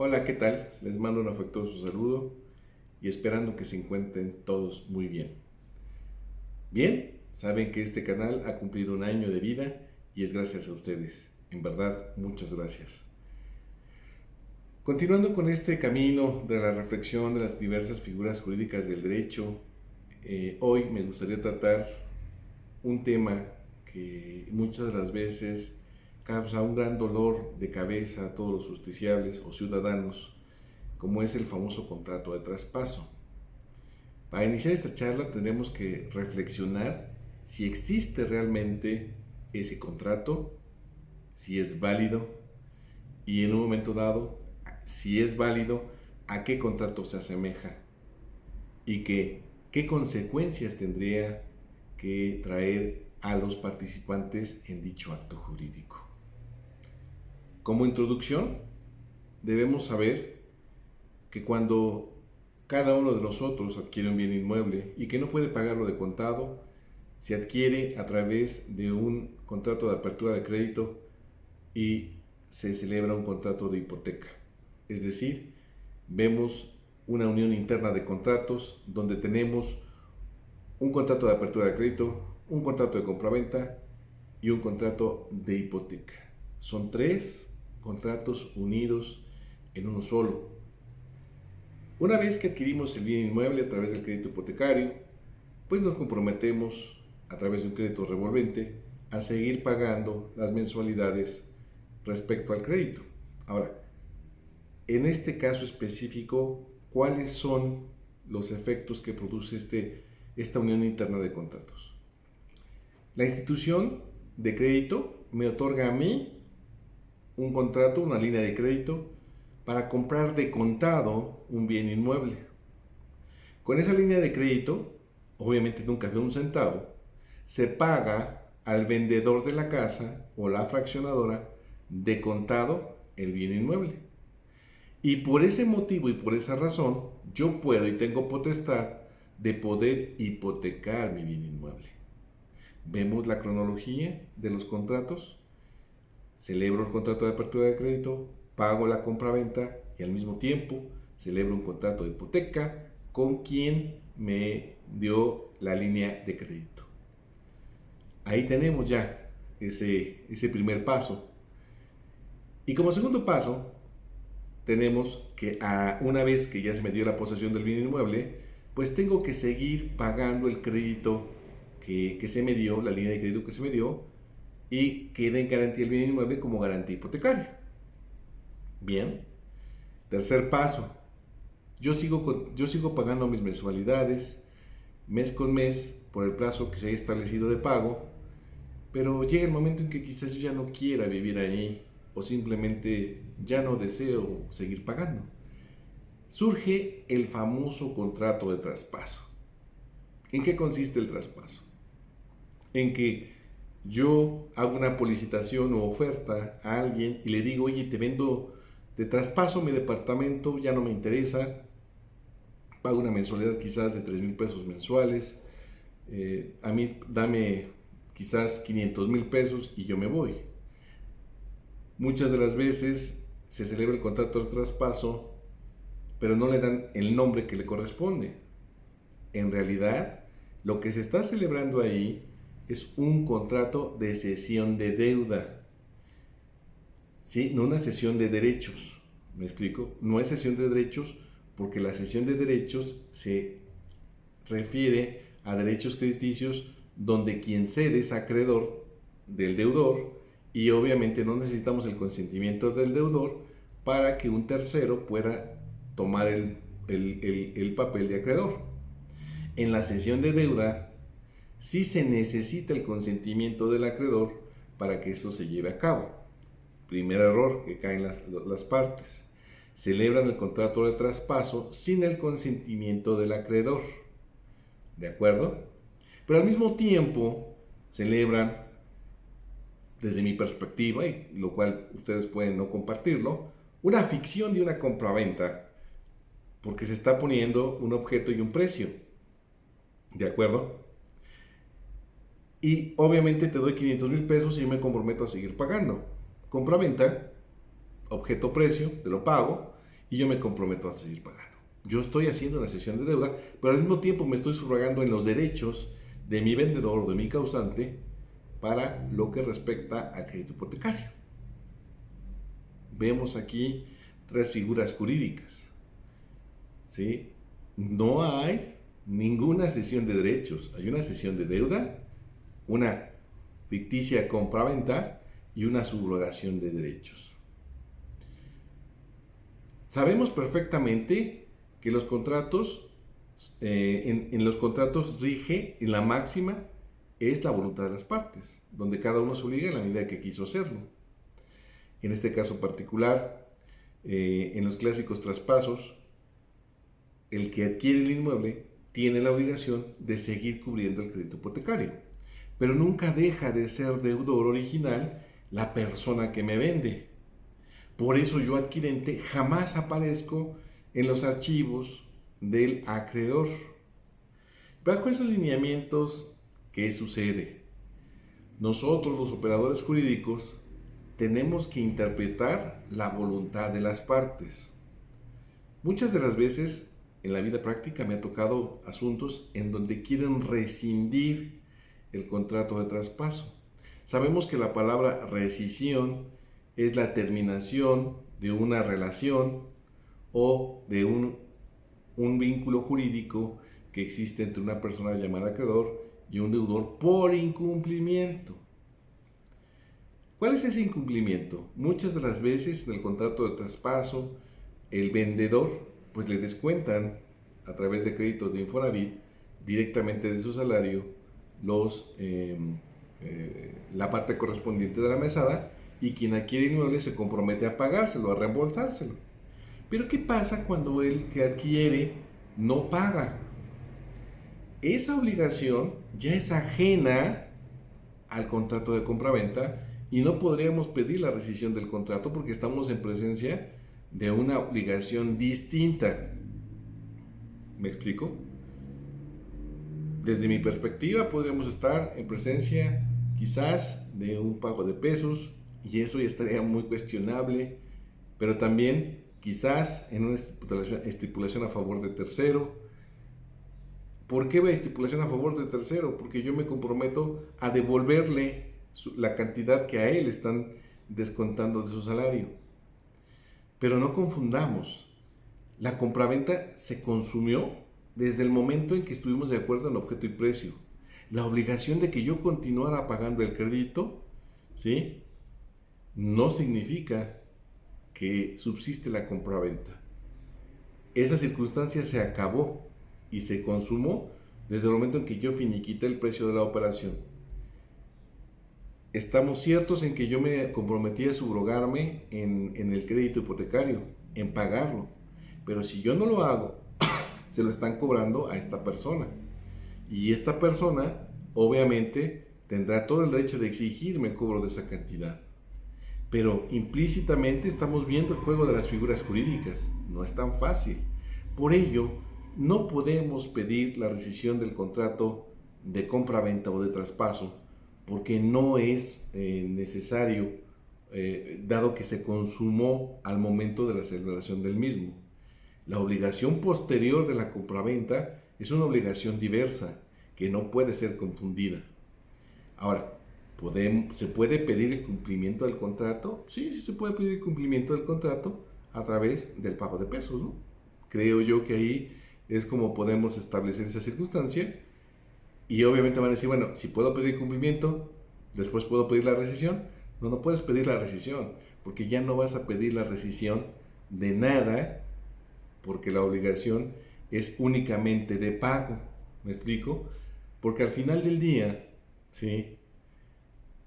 Hola, ¿qué tal? Les mando un afectuoso saludo y esperando que se encuentren todos muy bien. Bien, saben que este canal ha cumplido un año de vida y es gracias a ustedes. En verdad, muchas gracias. Continuando con este camino de la reflexión de las diversas figuras jurídicas del derecho, hoy me gustaría tratar un tema que muchas de las veces causa un gran dolor de cabeza a todos los justiciables o ciudadanos, como es el famoso contrato de traspaso. Para iniciar esta charla tendremos que reflexionar si existe realmente ese contrato, si es válido y en un momento dado, si es válido, a qué contrato se asemeja y qué consecuencias tendría que traer a los participantes en dicho acto jurídico. Como introducción, debemos saber que cuando cada uno de nosotros adquiere un bien inmueble y que no puede pagarlo de contado, se adquiere a través de un contrato de apertura de crédito y se celebra un contrato de hipoteca. Es decir, vemos una unión interna de contratos donde tenemos un contrato de apertura de crédito, un contrato de compraventa y un contrato de hipoteca. Son tres contratos unidos en uno solo. Una vez que adquirimos el bien inmueble a través del crédito hipotecario, pues nos comprometemos a través de un crédito revolvente a seguir pagando las mensualidades respecto al crédito. Ahora, en este caso específico, ¿cuáles son los efectos que produce esta unión interna de contratos? La institución de crédito me otorga a mí un contrato, una línea de crédito, para comprar de contado un bien inmueble. Con esa línea de crédito, obviamente nunca veo un centavo, se paga al vendedor de la casa o la fraccionadora de contado el bien inmueble. Y por ese motivo y por esa razón, yo puedo y tengo potestad de poder hipotecar mi bien inmueble. Vemos la cronología de los contratos. Celebro el contrato de apertura de crédito, pago la compraventa y al mismo tiempo celebro un contrato de hipoteca con quien me dio la línea de crédito. Ahí tenemos ya ese primer paso. Y como segundo paso, tenemos que una vez que ya se me dio la posesión del bien inmueble, pues tengo que seguir pagando el crédito que se me dio, la línea de crédito que se me dio, y queda en garantía el bien inmueble como garantía hipotecaria. Bien. Tercer paso, yo sigo pagando mis mensualidades mes con mes por el plazo que se haya establecido de pago, pero llega el momento en que quizás yo ya no quiera vivir ahí o simplemente ya no deseo seguir pagando. Surge el famoso contrato de traspaso. ¿En qué consiste el traspaso? En que yo hago una licitación o oferta a alguien y le digo, oye, te vendo de traspaso mi departamento, ya no me interesa, pago una mensualidad quizás de 3,000 pesos mensuales, a mí dame quizás 500,000 pesos y yo me voy. Muchas de las veces se celebra el contrato de traspaso, pero no le dan el nombre que le corresponde. En realidad, lo que se está celebrando ahí es un contrato de cesión de deuda, ¿sí? No una cesión de derechos. ¿Me explico? No es cesión de derechos porque la cesión de derechos se refiere a derechos crediticios donde quien cede es acreedor del deudor y obviamente no necesitamos el consentimiento del deudor para que un tercero pueda tomar el papel de acreedor. En la cesión de deuda sí se necesita el consentimiento del acreedor para que eso se lleve a cabo. Primer error que caen las partes. Celebran el contrato de traspaso sin el consentimiento del acreedor. ¿De acuerdo? Pero al mismo tiempo celebran, desde mi perspectiva, y lo cual ustedes pueden no compartirlo, una ficción de una compraventa, porque se está poniendo un objeto y un precio. ¿De acuerdo? Y obviamente te doy 500,000 pesos y yo me comprometo a seguir pagando. Compraventa, objeto precio, te lo pago, y yo me comprometo a seguir pagando. Yo estoy haciendo una cesión de deuda, pero al mismo tiempo me estoy subrogando en los derechos de mi vendedor o de mi causante para lo que respecta al crédito hipotecario. Vemos aquí tres figuras jurídicas, ¿sí? No hay ninguna cesión de derechos, hay una cesión de deuda, una ficticia compra-venta y una subrogación de derechos. Sabemos perfectamente que los contratos, en los contratos rige, en la máxima, es la voluntad de las partes, donde cada uno se obliga en la medida que quiso hacerlo. En este caso particular, en los clásicos traspasos, el que adquiere el inmueble tiene la obligación de seguir cubriendo el crédito hipotecario, pero nunca deja de ser deudor original la persona que me vende. Por eso yo, adquirente, jamás aparezco en los archivos del acreedor. Bajo esos lineamientos, ¿qué sucede? Nosotros, los operadores jurídicos, tenemos que interpretar la voluntad de las partes. Muchas de las veces en la vida práctica me ha tocado asuntos en donde quieren rescindir el contrato de traspaso. Sabemos que la palabra rescisión es la terminación de una relación o de un vínculo jurídico que existe entre una persona llamada acreedor y un deudor por incumplimiento. ¿Cuál es ese incumplimiento? Muchas de las veces en el contrato de traspaso, el vendedor pues le descuentan a través de créditos de Infonavit directamente de su salario la parte correspondiente de la mesada, y quien adquiere el inmueble se compromete a pagárselo, a reembolsárselo. Pero ¿qué pasa cuando el que adquiere no paga? Esa obligación ya es ajena al contrato de compraventa y no podríamos pedir la rescisión del contrato porque estamos en presencia de una obligación distinta. ¿Me explico? Desde mi perspectiva podríamos estar en presencia quizás de un pago de pesos y eso ya estaría muy cuestionable, pero también quizás en una estipulación a favor de tercero. ¿Por qué va estipulación a favor de tercero? Porque yo me comprometo a devolverle la cantidad que a él están descontando de su salario. Pero no confundamos, la compraventa se consumió desde el momento en que estuvimos de acuerdo en objeto y precio. La obligación de que yo continuara pagando el crédito, ¿sí?, no significa que subsiste la compraventa. Esa circunstancia se acabó y se consumó desde el momento en que yo finiquité el precio de la operación. Estamos ciertos en que yo me comprometí a subrogarme en el crédito hipotecario, en pagarlo. Pero si yo no lo hago, se lo están cobrando a esta persona. Y esta persona, obviamente, tendrá todo el derecho de exigirme el cobro de esa cantidad. Pero implícitamente estamos viendo el juego de las figuras jurídicas. No es tan fácil. Por ello, no podemos pedir la rescisión del contrato de compra-venta o de traspaso porque no es necesario, dado que se consumó al momento de la celebración del mismo. La obligación posterior de la compraventa es una obligación diversa que no puede ser confundida. Ahora, ¿se puede pedir el cumplimiento del contrato? Sí, sí se puede pedir el cumplimiento del contrato a través del pago de pesos, ¿no? Creo yo que ahí es como podemos establecer esa circunstancia. Y obviamente van a decir, bueno, si puedo pedir cumplimiento, después puedo pedir la rescisión. No, no puedes pedir la rescisión, porque ya no vas a pedir la rescisión de nada, porque la obligación es únicamente de pago. ¿Me explico? Porque al final del día, ¿sí?,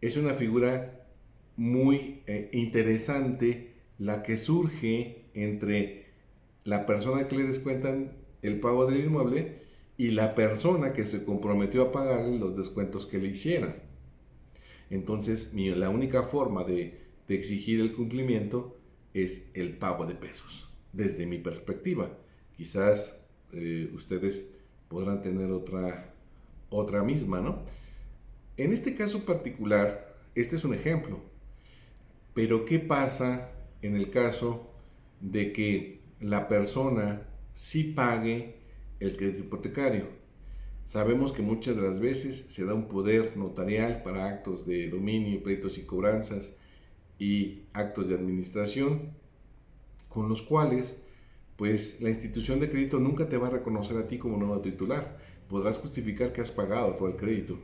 es una figura muy interesante la que surge entre la persona que le descuentan el pago del inmueble y la persona que se comprometió a pagarle los descuentos que le hicieran. Entonces, la única forma de exigir el cumplimiento es el pago de pesos, desde mi perspectiva. Quizás ustedes podrán tener otra misma, ¿no? En este caso particular, este es un ejemplo. Pero ¿qué pasa en el caso de que la persona sí pague el crédito hipotecario. Sabemos que muchas de las veces se da un poder notarial para actos de dominio, pleitos y cobranzas y actos de administración, con los cuales pues la institución de crédito nunca te va a reconocer a ti como nuevo titular. Podrás justificar que has pagado todo el crédito,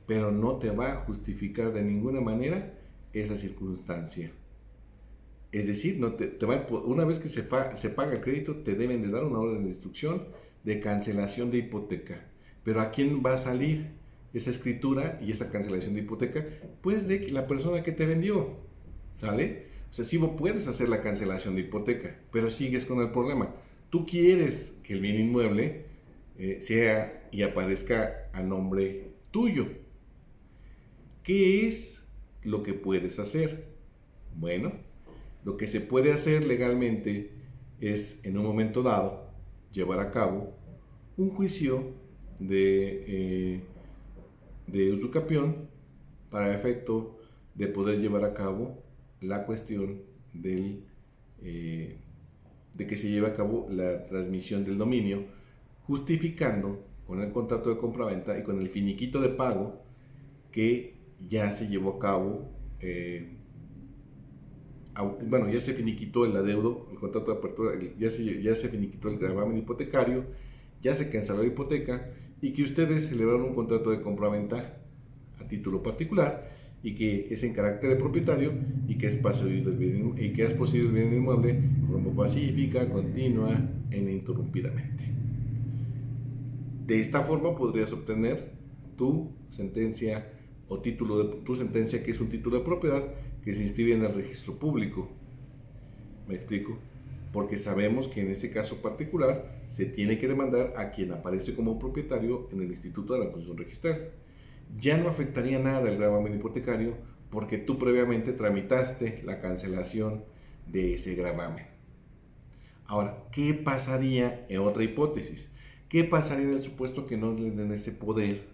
pero no te va a justificar de ninguna manera esa circunstancia. Es decir, no una vez que se paga el crédito, te deben de dar una orden de instrucción de cancelación de hipoteca. Pero ¿a quién va a salir esa escritura y esa cancelación de hipoteca? Pues de la persona que te vendió, ¿sale? O sea, sí puedes hacer la cancelación de hipoteca, pero sigues con el problema. Tú quieres que el bien inmueble sea y aparezca a nombre tuyo. ¿Qué es lo que puedes hacer? Bueno, lo que se puede hacer legalmente es, en un momento dado, llevar a cabo un juicio de usucapión para efecto de poder llevar a cabo la cuestión de que se lleve a cabo la transmisión del dominio, justificando con el contrato de compraventa y con el finiquito de pago que ya se llevó a cabo. Bueno, ya se finiquitó el adeudo, el contrato de apertura, ya se finiquitó el gravamen hipotecario, ya se canceló la hipoteca y que ustedes celebraron un contrato de compraventa a título particular y que es en carácter de propietario y que es poseído el bien inmueble de forma pacífica, continua e ininterrumpidamente. De esta forma podrías obtener tu sentencia o tu sentencia, que es un título de propiedad que se inscribe en el registro público. ¿Me explico? Porque sabemos que en ese caso particular se tiene que demandar a quien aparece como propietario en el Instituto de la Función Registral. Ya no afectaría nada el gravamen hipotecario porque tú previamente tramitaste la cancelación de ese gravamen. Ahora, ¿qué pasaría en otra hipótesis? ¿Qué pasaría en el supuesto que no le den ese poder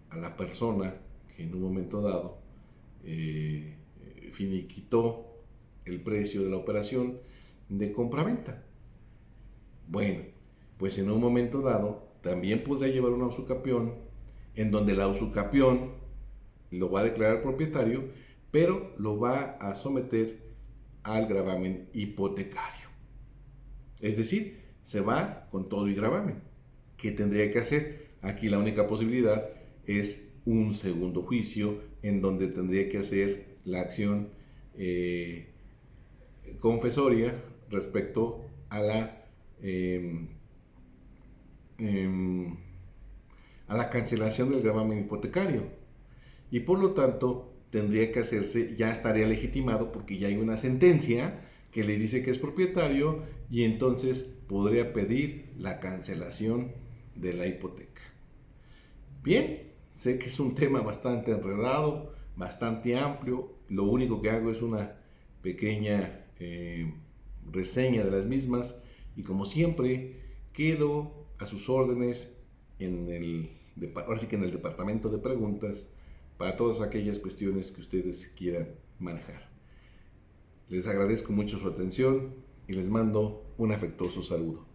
a la persona que en un momento dado finiquitó el precio de la operación de compraventa? Bueno, pues en un momento dado también podría llevar una usucapión en donde la usucapión lo va a declarar propietario, pero lo va a someter al gravamen hipotecario. Es decir, se va con todo y gravamen. ¿Qué tendría que hacer? Aquí la única posibilidad es un segundo juicio en donde tendría que hacer la acción confesoria respecto a la cancelación del gravamen hipotecario. Y por lo tanto tendría que hacerse, ya estaría legitimado porque ya hay una sentencia que le dice que es propietario y entonces podría pedir la cancelación de la hipoteca. Bien, sé que es un tema bastante enredado, bastante amplio. Lo único que hago es una pequeña reseña de las mismas y como siempre quedo a sus órdenes ahora sí que en el departamento de preguntas para todas aquellas cuestiones que ustedes quieran manejar. Les agradezco mucho su atención y les mando un afectuoso saludo.